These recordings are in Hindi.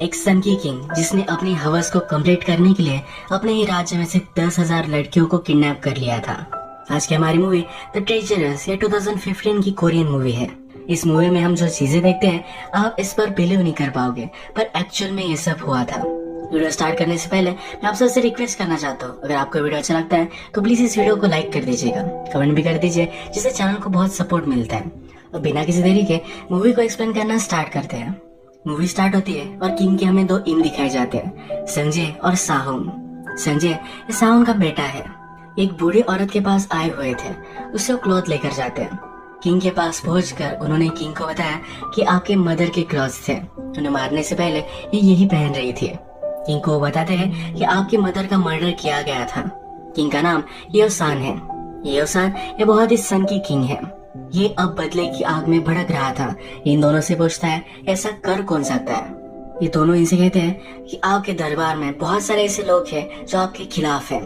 एक सन की किंग जिसने अपनी हवस को कंप्लीट करने के लिए अपने ही राज्य में से 10,000 लड़कियों को किडनैप कर लिया था। आज की हमारी मूवी द ट्रेजरर्स ये 2015 की कोरियन मूवी है। इस मूवी में हम जो चीजें देखते हैं आप इस पर बिलीव नहीं कर पाओगे, पर एक्चुअल में ये सब हुआ था। वीडियो स्टार्ट करने से पहले मैं आप सबसे रिक्वेस्ट करना चाहता हूँ, अगर आपको वीडियो अच्छा लगता है तो प्लीज इस वीडियो को लाइक कर दीजिएगा, कमेंट भी कर दीजिए, जिससे चैनल को बहुत सपोर्ट मिलता है। और बिना किसी देरी के मूवी को एक्सप्लेन करना स्टार्ट करते हैं। मूवी स्टार्ट होती है और किंग के हमें दो इम दिखाए जाते हैं, संजय और साहुन। संजय साहुन का बेटा है। एक बूढ़ी औरत के पास आए हुए थे, उससे वो क्लॉथ लेकर जाते हैं। किंग के पास पहुंचकर उन्होंने किंग को बताया कि आपके मदर के क्लॉथ्स थे, उन्हें मारने से पहले ये यही पहन रही थी। किंग को बताते हैं कि आपकी मदर का मर्डर किया गया था। किंग का नाम येओसान है। येओसान ये बहुत ही सन की किंग है। ये अब बदले की आग में भड़क रहा था। इन दोनों से पूछता है ऐसा कर कौन सकता है। ये दोनों इनसे कहते हैं कि आपके दरबार में बहुत सारे ऐसे लोग हैं जो आपके खिलाफ हैं।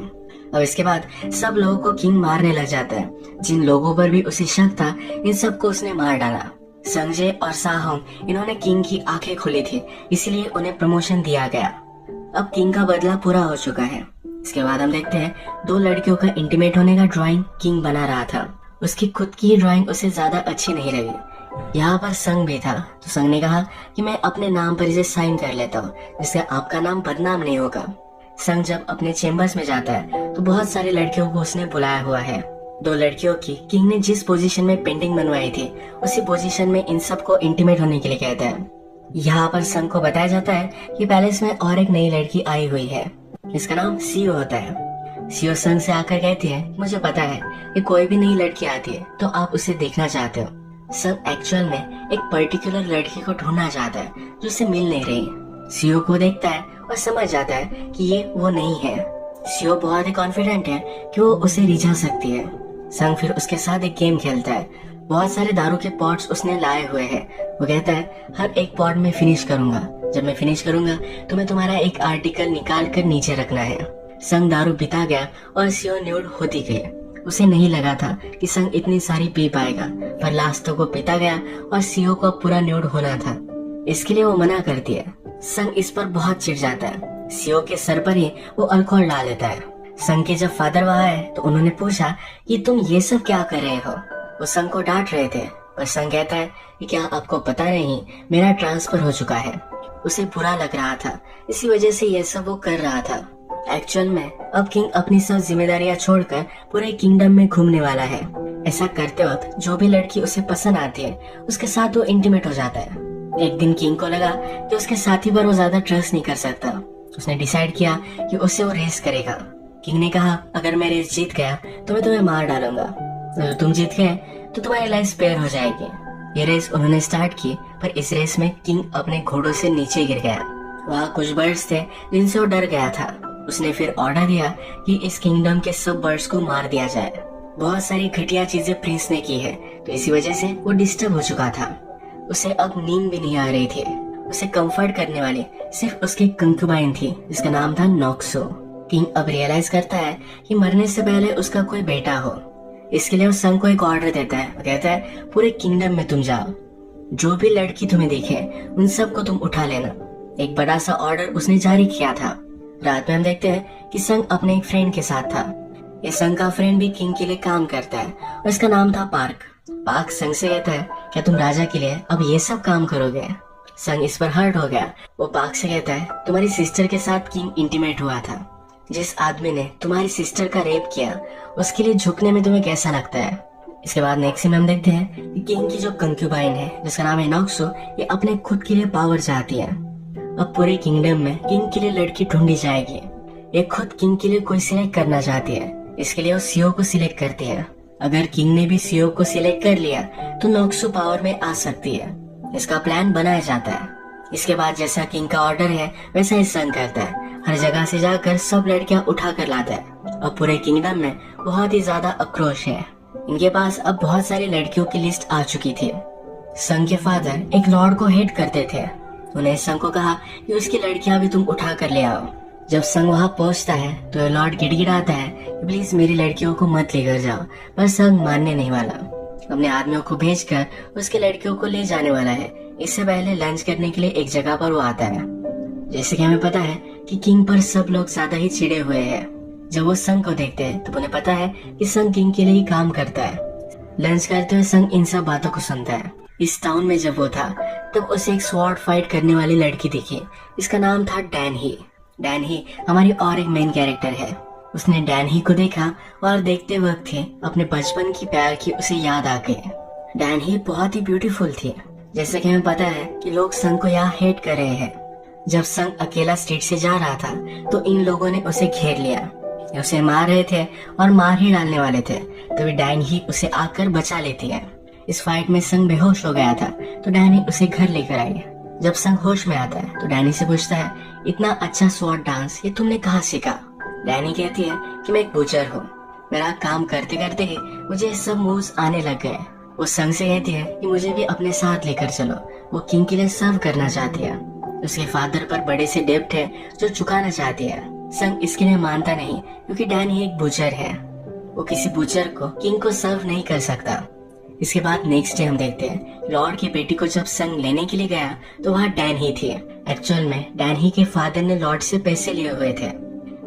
और इसके बाद सब लोगों को किंग मारने लग जाता है। जिन लोगों पर भी उसे शक था इन सबको उसने मार डाला। संजय और साहोंग इन्होंने किंग की आंखें खोली थी, इसीलिए उन्हें प्रमोशन दिया गया। अब किंग का बदला पूरा हो चुका है। इसके बाद हम देखते हैं दो लड़कियों का इंटीमेट होने का ड्राइंग किंग बना रहा था। उसकी खुद की ड्राइंग उसे ज्यादा अच्छी नहीं लगी। यहाँ पर संग भी था, तो संग ने कहा कि मैं अपने नाम पर इसे साइन कर लेता हूँ, जिससे आपका नाम बदनाम नहीं होगा। संग जब अपने चेम्बर्स में जाता है तो बहुत सारी लड़कियों को उसने बुलाया हुआ है। दो लड़कियों की किंग ने जिस पोजीशन में पेंटिंग बनवाई थी उसी पोजीशन में इन सबको इंटीमेट होने के लिए कहता है। यहाँ पर संग को बताया जाता है कि पैलेस में और एक नई लड़की आई हुई है, इसका नाम सीओ होता है। सीओ संग से आकर कहती है मुझे पता है कि कोई भी नई लड़की आती है तो आप उसे देखना चाहते हो। संग एक्चुअल में एक पर्टिकुलर लड़की को ढूंढना चाहता है जो उसे मिल नहीं रही। सीओ को देखता है और समझ जाता है कि ये वो नहीं है। सीओ बहुत ही कॉन्फिडेंट है कि वो उसे रिझा सकती है। संग फिर उसके साथ एक गेम खेलता है। बहुत सारे दारू के पॉट्स उसने लाए हुए हैं। वो कहता है हर एक पॉट में फिनिश करूंगा, जब मैं फिनिश करूंगा तो मैं तुम्हारा एक आर्टिकल निकाल कर नीचे रखना है। संग दारू पीता गया और सीओ न्यूड होती गई। उसे नहीं लगा था कि संग इतनी सारी पी पाएगा, पर लास्ट तक वो पीता गया और सीओ को पूरा न्यूड होना था। इसके लिए वो मना करती है। संग इस पर बहुत चिढ़ जाता है। सीओ के सर पर ही वो अल्कोहल डाल लेता है। संग के जब फादर वहां आए तो उन्होंने पूछा कि तुम ये सब क्या कर रहे हो। वो संग को डांट रहे थे, पर संग कहता है कि क्या आपको पता नहीं मेरा ट्रांसफर हो चुका है। उसे बुरा लग रहा था, इसी वजह से ये सब वो कर रहा था। एक्चुअल में अब किंग अपनी सब जिम्मेदारियां छोड़कर पूरे किंगडम में घूमने वाला है। ऐसा करते वक्त जो भी लड़की उसे पसंद आती है उसके साथ वो इंटीमेट हो जाता है। एक दिन किंग को लगा कि उसके साथी पर वो ज्यादा ट्रस्ट नहीं कर सकता। उसने डिसाइड किया कि उससे वो रेस करेगा। किंग ने कहा अगर मैं रेस जीत गया तो मैं तुम्हें मार डालूंगा, अगर तुम जीत गए तो तुम्हारी लाइफ स्पेयर हो जाएगी। ये रेस उन्होंने स्टार्ट की, पर इस रेस में किंग अपने घोड़ों से नीचे गिर गया। वहाँ कुछ बर्ड्स थे जिनसे वो डर गया था। उसने फिर ऑर्डर दिया कि इस किंगडम के सब बर्ड्स को मार दिया जाए। बहुत सारी घटिया चीजें प्रिंस ने की है, तो इसी वजह से वो डिस्टर्ब हो चुका था। उसे अब नींद भी नहीं आ रही थी। उसे कंफर्ट करने वाली सिर्फ उसकी कंक्यूबाइन थी, जिसका नाम था नॉक्सो। किंग अब रियलाइज करता है कि मरने से पहले उसका कोई बेटा हो। इसके लिए वो संग को एक ऑर्डर देता है। वो कहता है पूरे किंगडम में तुम जाओ, जो भी लड़की तुम्हें दिखे उन सबको तुम उठा लेना। एक बड़ा सा ऑर्डर उसने जारी किया था। रात में हम देखते हैं कि संग अपने एक फ्रेंड के साथ था। ये संग का फ्रेंड भी किंग के लिए काम करता है और इसका नाम था पार्क। पार्क संग से कहता है क्या तुम राजा के लिए अब ये सब काम करोगे। संग इस पर हर्ट हो गया। वो पार्क से कहता है तुम्हारी सिस्टर के साथ किंग इंटीमेट हुआ था। जिस आदमी ने तुम्हारी सिस्टर का रेप किया उसके लिए झुकने में तुम्हें कैसा लगता है। इसके बाद नेक्स्ट में हम देखते हैं कि किंग की जो कंक्यूबाइन है जिसका नाम है नॉक्सो, ये अपने खुद के लिए पावर चाहती है। अब पूरे किंगडम में किंग के लिए लड़की ढूंढी जाएगी। ये खुद किंग के लिए कोई सिलेक्ट करना चाहती है, इसके लिए वो सीओ को सिलेक्ट करती है। अगर किंग ने भी सीओ को सिलेक्ट कर लिया तो नॉक्सो पावर में आ सकती है। इसका प्लान बनाया जाता है। इसके बाद जैसा किंग का ऑर्डर है वैसा ही संग करता है। हर जगह से जाकर सब लड़कियां उठा कर लाता है। अब पूरे किंगडम में बहुत ही ज्यादा आक्रोश है। इनके पास अब बहुत सारी लड़कियों की लिस्ट आ चुकी थी। संग के फादर एक लॉर्ड को हेट करते थे। उन्हें संग को कहा कि उसकी लड़कियां भी तुम उठा कर ले आओ। जब संग वहाँ पहुँचता है तो लॉर्ड गिड़गिड़ाता है कि प्लीज मेरी लड़कियों को मत लेकर जाओ, पर संग मानने नहीं वाला। अपने आदमियों को भेजकर उसकी लड़कियों को ले जाने वाला है। इससे पहले लंच करने के लिए एक जगह पर वो आता है। जैसे कि हमें पता है कि किंग पर सब लोग ज्यादा ही चिढ़े हुए हैं। जब वो संग को देखते हैं तो उन्हें पता है कि संग किंग के लिए ही काम करता है। लंच करते हुए संग इन सब बातों को सुनता है। इस टाउन में जब वो था तब उसे एक स्वॉर्ड फाइट करने वाली लड़की दिखी। इसका नाम था डैन ही। डैन ही हमारी और एक मेन कैरेक्टर है। उसने डैन ही को देखा और देखते वक्त ही अपने बचपन की प्यार की उसे याद आ गई। डैन ही बहुत ही ब्यूटीफुल थी। जैसे कि हमें पता है कि लोग संग को यहाँ हेट कर रहे हैं। जब संग अकेला स्ट्रीट से जा रहा था तो इन लोगों ने उसे घेर लिया। ये उसे मार रहे थे और मार ही डालने वाले थे, तभी डैन ही उसे आकर बचा लेती है। इस फाइट में संग बेहोश हो गया था तो डैनी उसे घर लेकर आई। जब संग होश में आता है तो डैनी से पूछता है, इतना अच्छा स्वॉर्ड डांस ये तुमने कहाँ सीखा? डैनी कहती है कि मैं एक बूचर हूँ, मेरा काम करते करते ही मुझे सब मूव्स आने लग गए। वो संग से कहती है कि मुझे भी अपने साथ लेकर चलो। वो किंग के लिए सर्व करना चाहती है। उसके फादर पर बड़े से डेब्ट है जो चुकाना चाहती है। संग इसके लिए मानता नहीं क्योंकि डैनी एक बूचर है। वो किसी बूचर को किंग को सर्व नहीं कर सकता। इसके बाद नेक्स्ट डे हम देखते हैं लॉर्ड की बेटी को जब संग लेने के लिए गया तो वहाँ डैन ही थी। एक्चुअल में डैन ही के फादर ने लॉर्ड से पैसे लिए हुए थे।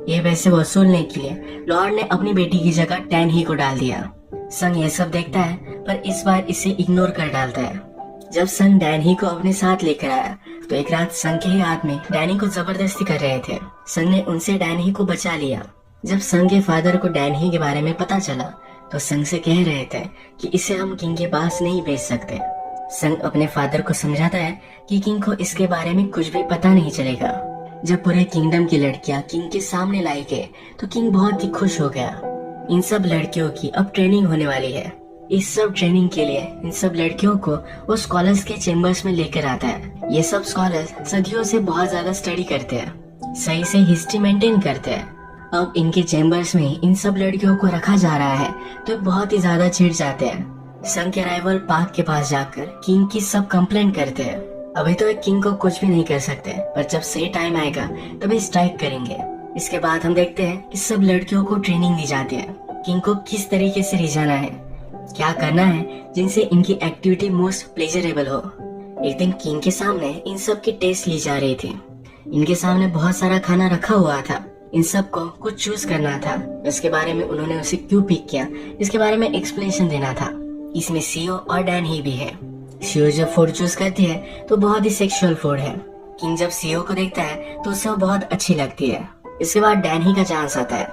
ये पैसे वसूलने के लिए लॉर्ड ने अपनी बेटी की जगह डैन ही को डाल दिया। संग ये सब देखता है पर इस बार इसे इग्नोर कर डालता है। जब संग डैन ही को अपने साथ लेकर आया तो एक रात संग के ही आदमी डैनी को जबरदस्ती कर रहे थे। संग ने उनसे डैन ही को बचा लिया। जब संग के फादर को डैन ही के बारे में पता चला तो संग से कह रहे थे कि इसे हम किंग के पास नहीं भेज सकते। संग अपने फादर को समझाता है कि किंग को इसके बारे में कुछ भी पता नहीं चलेगा। जब पूरे किंगडम की लड़कियां किंग के सामने लाई गए तो किंग बहुत ही खुश हो गया। इन सब लड़कियों की अब ट्रेनिंग होने वाली है। इस सब ट्रेनिंग के लिए इन सब लड़कियों को वो स्कॉलर्स के चेम्बर्स में लेकर आता है। ये सब स्कॉलर्स सदियों से बहुत ज्यादा स्टडी करते हैं, सही से हिस्ट्री मेंटेन करते हैं। अब इनके चेम्बर्स में इन सब लड़कियों को रखा जा रहा है तो बहुत ही ज्यादा चिढ़ जाते हैं। संग के राइवल पार्क के पास जाकर किंग की सब कंप्लेंट करते हैं। अभी तो एक किंग को कुछ भी नहीं कर सकते, पर जब सही टाइम आएगा तभी स्ट्राइक करेंगे। इसके बाद हम देखते हैं कि सब लड़कियों को ट्रेनिंग दी जाती है। किंग को किस तरीके से रिझाना है, क्या करना है जिनसे इनकी एक्टिविटी मोस्ट प्लेजरेबल हो। एक दिन किंग के सामने इन सब की टेस्ट ली जा रही थी। इनके सामने बहुत सारा खाना रखा हुआ था। इन सब को कुछ चूज करना था। इसके बारे में उन्होंने उसे क्यों पिक किया इसके बारे में एक्सप्लेनेशन देना था। इसमें सीओ और डैन ही भी है। सीओ जब फूड चूज करती है तो बहुत ही सेक्सुअल फूड है। किंग जब सीओ को देखता है तो उसे बहुत अच्छी लगती है। इसके बाद डैन ही का चांस आता है।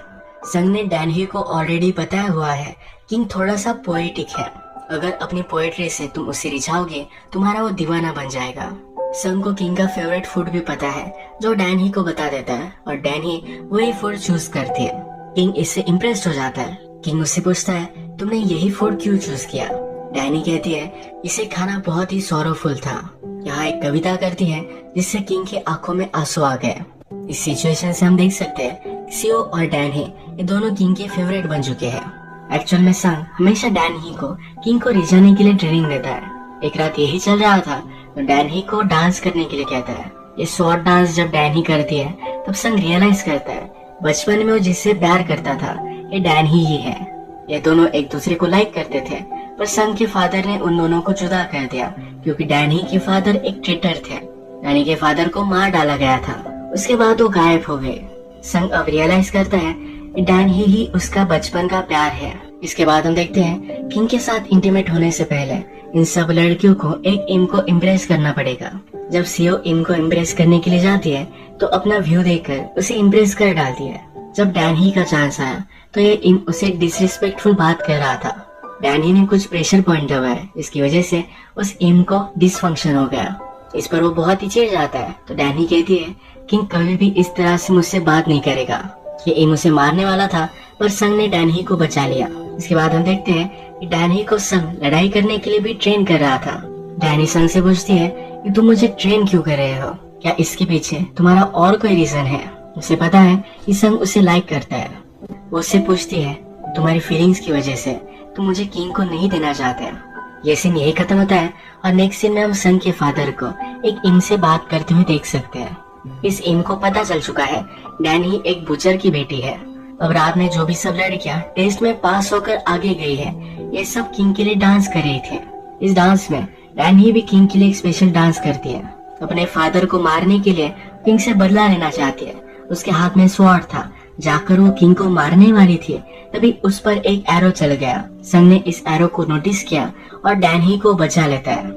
संग ने डैन ही को ऑलरेडी बताया हुआ है किंग थोड़ा सा पोएटिक है। अगर अपनी पोएट्री से तुम उसे रिझाओगे तुम्हारा वो दीवाना बन जाएगा। संग को किंग का फेवरेट फूड भी पता है जो डैन ही को बता देता है और डैन ही वही फूड चूज करती है। किंग इससे इम्प्रेस्ड हो जाता है। किंग उससे पूछता है तुमने यही फूड क्यों चूज किया? डैनी कहती है इसे खाना बहुत ही सॉरोफुल था। यहाँ एक कविता करती है जिससे किंग की आंखों में आंसू आ गए। इस सिचुएशन से हम देख सकते हैं सीओ और डैन ही ये दोनों किंग के फेवरेट बन चुके हैं। एक्चुअल में संग हमेशा डैन ही को किंग को रिझाने के लिए ट्रेनिंग देता है। एक रात यही चल रहा था तो डैन ही को डांस करने के लिए कहता है। ये स्वॉर्ड डांस जब डैन ही करती है तब संग रियलाइज करता है बचपन में वो जिससे प्यार करता था ये डैन ही है। ये दोनों एक दूसरे को लाइक करते थे पर संग के फादर ने उन दोनों को जुदा कर दिया क्योंकि डैन ही के फादर एक ट्रेटर थे। डैनी के फादर को मार डाला गया था। उसके बाद वो गायब हो गए। संग अब रियलाइज करता है डैन ही उसका बचपन का प्यार है। इसके बाद हम देखते हैं किंग के साथ इंटीमेट होने से पहले इन सब लड़कियों को एक इम को इम्प्रेस करना पड़ेगा। जब सीओ इम को इम्प्रेस करने के लिए जाती है तो अपना व्यू देखकर उसे इम्प्रेस कर डालती है। जब डैन ही का चांस आया तो ये इम उसे डिसरिस्पेक्टफुल बात कर रहा था। डैन ही ने कुछ प्रेशर पॉइंट दबाया, इसकी वजह से उस इम को डिसफंक्शन हो गया। इस पर वो बहुत ही चिढ़ जाता है तो डैन ही कहती है किंग कभी भी इस तरह से मुझसे बात नहीं करेगा। ये इम उसे मारने वाला था पर संग ने डैन ही को बचा लिया। इसके बाद हम देखते हैं कि डैन ही को संग लड़ाई करने के लिए भी ट्रेन कर रहा था। डैन ही संग से पूछती है कि तुम मुझे ट्रेन क्यों कर रहे हो, क्या इसके पीछे तुम्हारा और कोई रीजन है? उसे पता है कि संग उसे लाइक करता है। वो उससे पूछती है तुम्हारी फीलिंग्स की वजह से तुम मुझे किंग को नहीं देना चाहते। ये सीन यही खत्म होता है और नेक्स्ट सीन में हम संग के फादर को एक इम से बात करते हुए देख सकते हैं। इस इम को पता चल चुका है डैन ही एक बुचर की बेटी है। अब रात में जो भी सब लड़कियां टेस्ट में पास होकर आगे गई है ये सब किंग के लिए डांस कर रही थी। इस डांस में डैन ही भी किंग के लिए एक स्पेशल डांस करती है। अपने फादर को मारने के लिए किंग से बदला लेना चाहती है। उसके हाथ में स्वॉर्ड था। जाकर वो किंग को मारने वाली थी, तभी उस पर एक एरो चल गया। संग ने इस एरो को नोटिस किया और डैनी को बचा लेता है।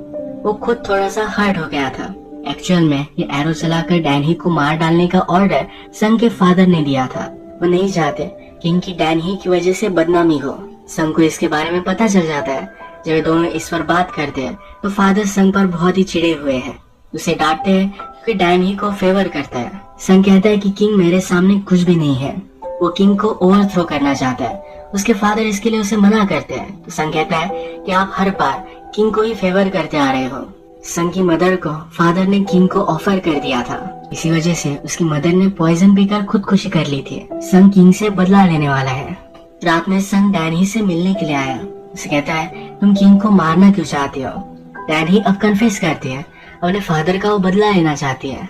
वो खुद थोड़ा सा हर्ट हो गया था। एक्चुअल में ये एरो चलाकर डैनी को मार डालने का ऑर्डर संग के फादर ने दिया था। वो नहीं चाहते किंग की डैनी की वजह से बदनामी हो। संग को इसके बारे में पता चल जाता है। जब ये दोनों इस पर बात करते हैं तो फादर संग पर बहुत ही चिढ़े हुए हैं। उसे डांटते हैं क्योंकि डैनी को फेवर करता है। संग कहता है कि किंग मेरे सामने कुछ भी नहीं है। वो किंग को ओवरथ्रो करना चाहता है। उसके फादर इसके लिए उसे मना करते हैं। तो संग कहता है कि आप हर बार किंग को ही फेवर करते आ रहे हो। संग की मदर को फादर ने किंग को ऑफर कर दिया था। इसी वजह से उसकी मदर ने पॉइजन पीकर खुदकुशी कर ली थी। संग किंग से बदला लेने वाला है। रात में संग डैनी से मिलने के लिए आया। उसे कहता है तुम किंग को मारना क्यों चाहती हो। डैनी अब कन्फेस करती है, अपने फादर का वो बदला लेना चाहती है।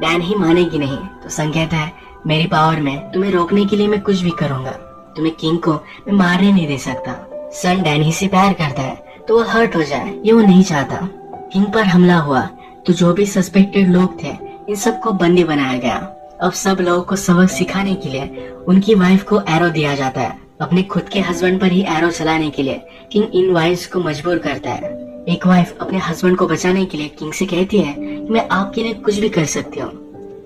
डैनी मानेगी नहीं। तो संग कहता है मेरी पावर में तुम्हें रोकने के लिए मैं कुछ भी करूंगा। तुम्हें किंग को मैं मारने नहीं दे सकता। संग डैनी से प्यार करता है तो वो हर्ट हो जाए, ये वो नहीं चाहता। किंग पर हमला हुआ तो जो भी सस्पेक्टेड लोग थे इन सबको बंदी बनाया गया। अब सब लोगों को सबक सिखाने के लिए उनकी वाइफ को एरो दिया जाता है। अपने खुद के हस्बैंड पर ही एरो चलाने के लिए किंग इन वाइफ्स को मजबूर करता है। एक वाइफ अपने हस्बैंड को बचाने के लिए किंग से कहती है कि मैं आपके लिए कुछ भी कर सकती हूँ।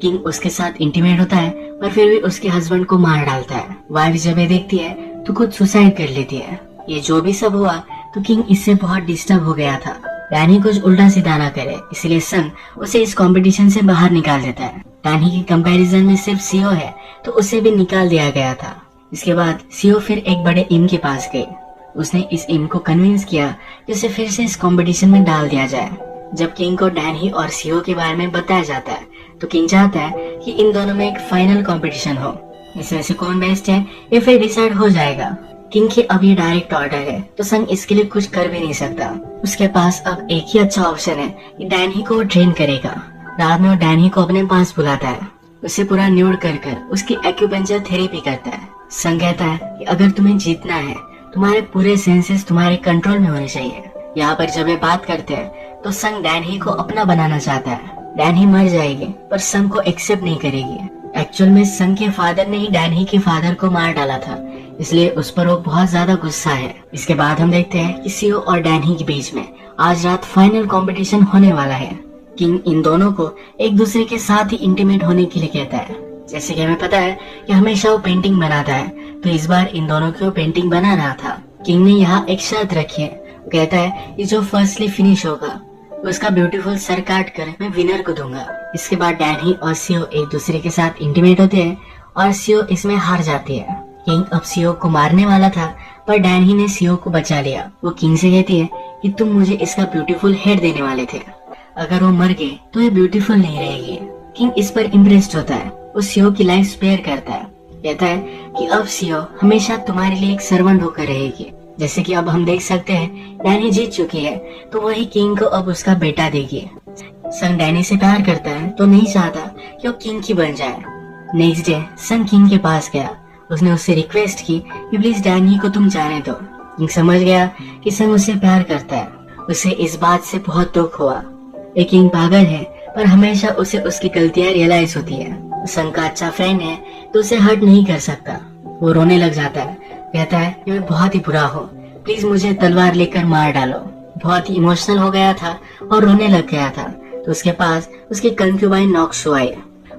किंग उसके साथ इंटीमेट होता है पर फिर भी उसके हस्बैंड को मार डालता है। वाइफ जब ये देखती है तो खुद सुसाइड कर लेती है। ये जो भी सब हुआ तो किंग इससे बहुत डिस्टर्ब हो गया था। डैनी कुछ उल्टा सीधा ना करे, इसलिए संग उसे इस कंपटीशन से बाहर निकाल देता है। डैनी के कंपैरिजन में सिर्फ सीओ है तो उसे भी निकाल दिया गया था। इसके बाद सीओ फिर एक बड़े इम के पास गई। उसने इस इम को कन्विंस किया कि उसे फिर से इस कंपटीशन में डाल दिया जाए। जब किंग को डैनी और सीओ के बारे में बताया जाता है तो किंग चाहता है कि इन दोनों में एक फाइनल कंपटीशन हो। इसमें से कौन बेस्ट है ये फिर डिसाइड हो जाएगा। किंग के अब ये डायरेक्ट ऑर्डर है तो संग इसके लिए कुछ कर भी नहीं सकता। उसके पास अब एक ही अच्छा ऑप्शन है कि डैनी को ट्रेन करेगा। रात में वो डैनी को अपने पास बुलाता है। उसे पूरा न्यूड कर कर उसकी एक्यूपेंचर थेरेपी करता है। संग कहता है कि अगर तुम्हें जीतना है तुम्हारे पूरे सेंसेस तुम्हारे कंट्रोल में होने चाहिए। यहाँ पर जब ये बात करते हैं तो संग डैनी को अपना बनाना चाहता है। डैनी मर जाएगी पर संग को एक्सेप्ट नहीं करेगी। एक्चुअल में संग के फादर ने ही डैनी के फादर को मार डाला था, इसलिए उस पर वो बहुत ज्यादा गुस्सा है। इसके बाद हम देखते हैं कि सीओ और डैनी के बीच में आज रात फाइनल कंपटीशन होने वाला है। किंग इन दोनों को एक दूसरे के साथ ही इंटीमेट होने के लिए कहता है। जैसे कि हमें पता है कि हमेशा वो पेंटिंग बनाता है, तो इस बार इन दोनों की वो पेंटिंग बना रहा था। किंग ने यहाँ एक शर्त रखी है। वो कहता है कि जो फर्स्टली फिनिश होगा उसका ब्यूटीफुल सर काट कर मैं विनर को दूंगा। इसके बाद डैनी और सीओ एक दूसरे के साथ इंटीमेट होते हैं और सीओ इसमें हार जाती है। किंग अब सीओ को मारने वाला था पर डैनी ने सीओ को बचा लिया। वो किंग से कहती है कि तुम मुझे इसका ब्यूटीफुल हेड देने वाले थे, अगर वो मर गए तो ये ब्यूटीफुल नहीं रहेगी। किंग इस पर इम्प्रेस्ड होता है। वो सीओ की लाइफ स्पेयर करता है। कहता है कि अब सीओ हमेशा तुम्हारे लिए एक सर्वेंट होकर रहेगी। जैसे कि अब हम देख सकते हैं डैनी जीत चुकी है तो वही किंग को अब उसका बेटा देगी। संग डैनी से प्यार करता है तो नहीं चाहता कि वो किंग की बन जाए। नेक्स्ट डे संग किंग के पास गया। उसने उससे रिक्वेस्ट की कि प्लीज डैनी को तुम जाने दो। किंग समझ गया कि संग उससे प्यार करता है। उसे इस बात से बहुत दुख हुआ। एक किंग पागल है पर हमेशा उसे उसकी गलतियां रियलाइज होती है। संग का अच्छा फ्रेंड है तो उसे हर्ट नहीं कर सकता। वो रोने लग जाता है। कहता है कि मैं बहुत ही बुरा हूँ, प्लीज मुझे तलवार लेकर मार डालो। बहुत ही इमोशनल हो गया था और रोने लग गया था। तो उसके पास उसकी कंक्यूबाइन नॉक्सू आई।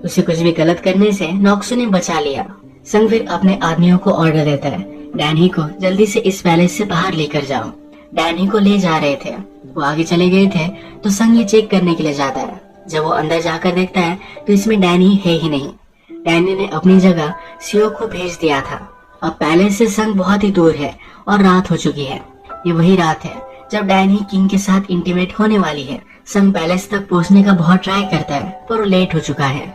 उसे कुछ भी गलत करने से नॉक्सू ने बचा लिया। संग फिर अपने आदमियों को ऑर्डर देता है, डैनी को जल्दी से इस पैलेस से बाहर लेकर जाओ। डैनी को ले जा रहे थे। वो आगे चले गए थे तो संग ये चेक करने के लिए जाता है। जब वो अंदर जाकर देखता है तो इसमें डैनी है ही नहीं। डैनी ने अपनी जगह सीओ को भेज दिया था। अब पैलेस से संग बहुत ही दूर है और रात हो चुकी है। ये वही रात है जब डैनी किंग के साथ इंटीमेट होने वाली है। संग पैलेस तक पहुंचने का बहुत ट्राई करता है पर वो लेट हो चुका है।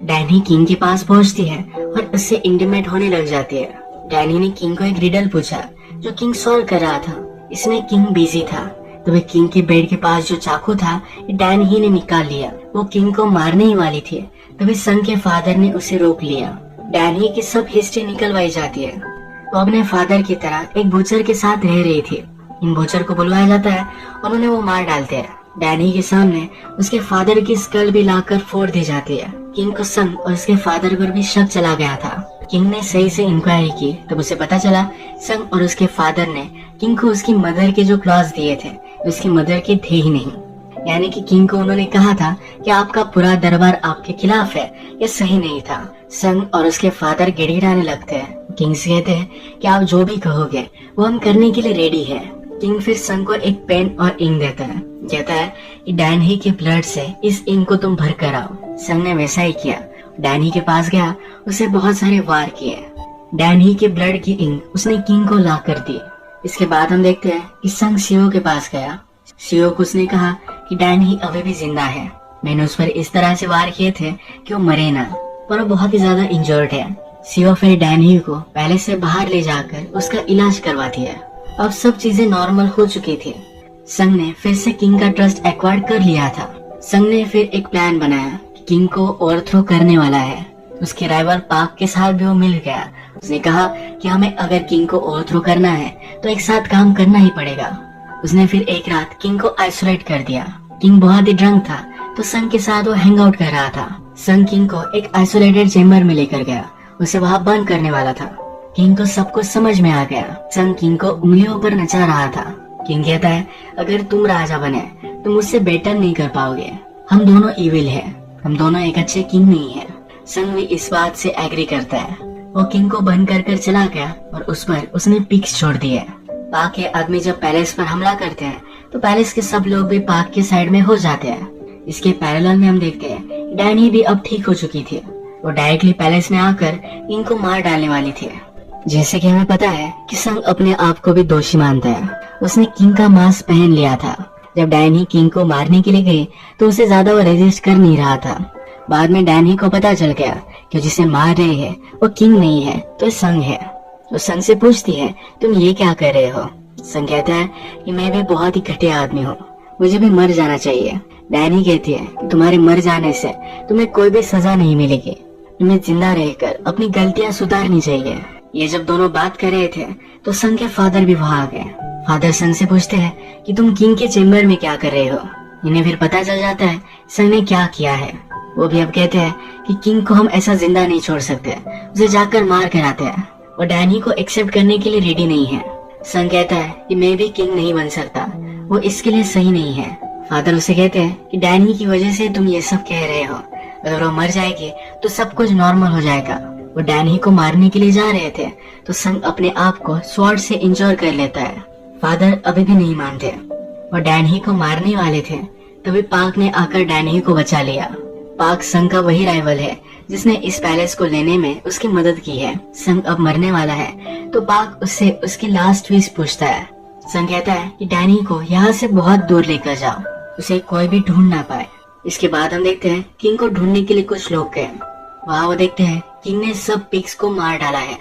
डैनी किंग के पास पहुंचती है और उससे इंटीमेट होने लग जाती है। डैनी ने किंग को एक रिडल पूछा जो किंग सॉल्व कर रहा था। इसमें किंग बिजी था। तो वह किंग के बेड के पास जो चाकू था डैनी ही ने निकाल लिया। वो किंग को मारने ही वाली थी तभी संग के फादर ने उसे रोक लिया। डैनी की सब हिस्ट्री निकलवाई जाती है। वो अपने फादर की तरह एक बूचर के साथ रह रही थी। इन बूचर को बुलवाया जाता है और उन्हें वो मार डालते हैं। डैनी के सामने उसके फादर की स्कल भी लाकर फोड़ दी जाती है। किंग को संग और उसके फादर पर भी शक चला गया था। किंग ने सही से इंक्वायरी की तब उसे पता चला संग और उसके फादर ने किंग को उसकी मदर के जो क्लॉज दिए थे उसकी मदर के थे ही नहीं। यानी कि किंग को उन्होंने कहा था कि आपका पूरा दरबार आपके खिलाफ है, ये सही नहीं था। संग और उसके फादर गिड़गिड़ाने लगते हैं। किंग से कहते हैं कि आप जो भी कहोगे वो हम करने के लिए रेडी है। किंग फिर संग को एक पेन और इंक देता है, कहता है कि डैनी के ब्लड से इस इंक को तुम भर कर आओ। संग ने वैसा ही किया। डैनी के पास गया, उसे बहुत सारे वार किए। डैनी के ब्लड की इंक उसने किंग को ला कर दी। इसके बाद हम देखते हैं कि संग सीओ के पास गया। सीओ को उसने कहा कि डैनी अभी भी जिंदा है, मैंने उस पर इस तरह से वार किए थे कि वो मरे ना, पर वो बहुत ही ज्यादा इंजर्ड है। सीओ फिर डैनी को पहले से बाहर ले जाकर उसका इलाज करवाती है। अब सब चीजें नॉर्मल हो चुकी थी। संग ने फिर से किंग का ट्रस्ट एक्वायर कर लिया था। संग ने फिर एक प्लान बनाया कि किंग को ओवरथ्रो करने वाला है। उसके राइवल पाक के साथ भी वो मिल गया। उसने कहा कि हमें अगर किंग को ओवरथ्रो करना है तो एक साथ काम करना ही पड़ेगा। उसने फिर एक रात किंग को आइसोलेट कर दिया। किंग बहुत ही ड्रंक था तो संग के साथ वो हैंग आउट कर रहा था। संग किंग को एक आइसोलेटेड चेम्बर में लेकर गया, उसे वहाँ बंद करने वाला था। किंग को सब कुछ समझ में आ गया। संग किंग को उंगलियों पर नचा रहा था। किंग कहता है अगर तुम राजा बने तो मुझसे बेटर नहीं कर पाओगे, हम दोनों इविल है, हम दोनों एक अच्छे किंग नहीं है। संग भी इस बात से एग्री करता है। वो किंग को बंद कर चला गया और उस पर उसने पिक्स छोड़ दिए। पाक के आदमी जब पैलेस पर हमला करते हैं तो पैलेस के सब लोग भी पाक के साइड में हो जाते हैं। इसके पैरेलल में हम देखते हैं डैनी भी अब ठीक हो चुकी थी। वो डायरेक्टली पैलेस में आकर किंग को मार डालने वाली थी। जैसे कि हमें पता है कि संग अपने आप को भी दोषी मानता है। उसने किंग का मास्क पहन लिया था। जब डैनी किंग को मारने के लिए गई तो उसे ज्यादा वो रेजिस्ट कर नहीं रहा था। बाद में डैनी को पता चल गया कि जिसे मार रही है वो किंग नहीं है तो संग है। वो संग से पूछती है तुम ये क्या कर रहे हो। संग कहता है कि मैं भी बहुत ही घटिया आदमी हूँ, मुझे भी मर जाना चाहिए। डैनी कहती है कि तुम्हारे मर जाने से तुम्हें कोई भी सजा नहीं मिलेगी, तुम्हें जिंदा रहकर अपनी गलतियाँ सुधारनी चाहिए। ये जब दोनों बात कर रहे थे तो संग के फादर भी वहाँ आ गए। फादर संग से पूछते हैं कि तुम किंग के चेम्बर में क्या कर रहे हो। इन्हें फिर पता चल जाता है संग ने क्या किया है। वो भी अब कहते हैं कि किंग को हम ऐसा जिंदा नहीं छोड़ सकते, उसे जाकर मार कर आते हैं। वो डैनी को एक्सेप्ट करने के लिए रेडी नहीं है। संग कहता है कि मैं भी किंग नहीं बन सकता, वो इसके लिए सही नहीं है। फादर उसे कहते हैं कि डैनी की वजह से तुम ये सब कह रहे हो, अगर वो मर जाएगी तो सब कुछ नॉर्मल हो जाएगा। वो डैनी को मारने के लिए जा रहे थे तो संग अपने आप को स्वॉर्ड से इंजोर कर लेता है। फादर अभी भी नहीं मानते। वो डैनी को मारने वाले थे तभी पाक ने आकर डैनी को बचा लिया। पाक संग का वही राइवल है जिसने इस पैलेस को लेने में उसकी मदद की है। संग अब मरने वाला है तो पाक उससे उसकी लास्ट विश पूछता है। संग कहता है कि डैनी को यहाँ से बहुत दूर लेकर जाओ, उसे कोई भी ढूंढ ना पाए। इसके बाद हम देखते हैं किंग को ढूंढने के लिए कुछ लोग गए। वहाँ वो देखते हैं किंग ने सब पिग्स को मार डाला है।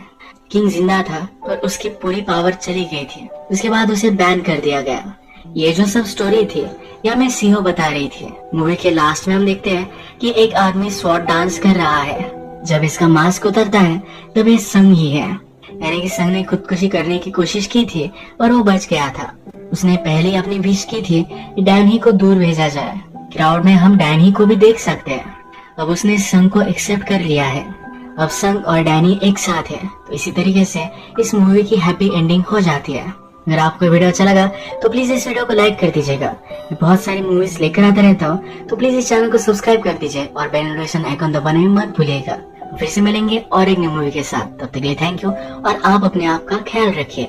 किंग जिंदा था पर उसकी पूरी पावर चली गई थी। उसके बाद उसे बैन कर दिया गया। ये जो सब स्टोरी थी ये हमें सीओ बता रही थी। मूवी के लास्ट में हम देखते हैं कि एक आदमी स्वॉर्ड डांस कर रहा है। जब इसका मास्क उतरता है तब ये संग ही है। यानी कि संग ने खुदकुशी करने की कोशिश की थी पर वो बच गया था। उसने पहले अपनी विश की थी कि डैनी को दूर भेजा जाए। क्राउड में हम डैनी को भी देख सकते हैं। अब उसने संग को एक्सेप्ट कर लिया है। अब संग और डैनी एक साथ है। तो इसी तरीके से इस मूवी की हैप्पी एंडिंग हो जाती है। अगर आपको वीडियो अच्छा लगा तो प्लीज इस वीडियो को लाइक कर दीजिएगा। मैं बहुत सारी मूवीज लेकर आता रहता हूँ तो प्लीज इस चैनल को सब्सक्राइब कर दीजिए और बेल नोटिफिकेशन आइकन दबाने में मत भूलिएगा। फिर से मिलेंगे और एक नई मूवी के साथ। तब तक के लिए थैंक यू और आप अपने आप का ख्याल रखिए।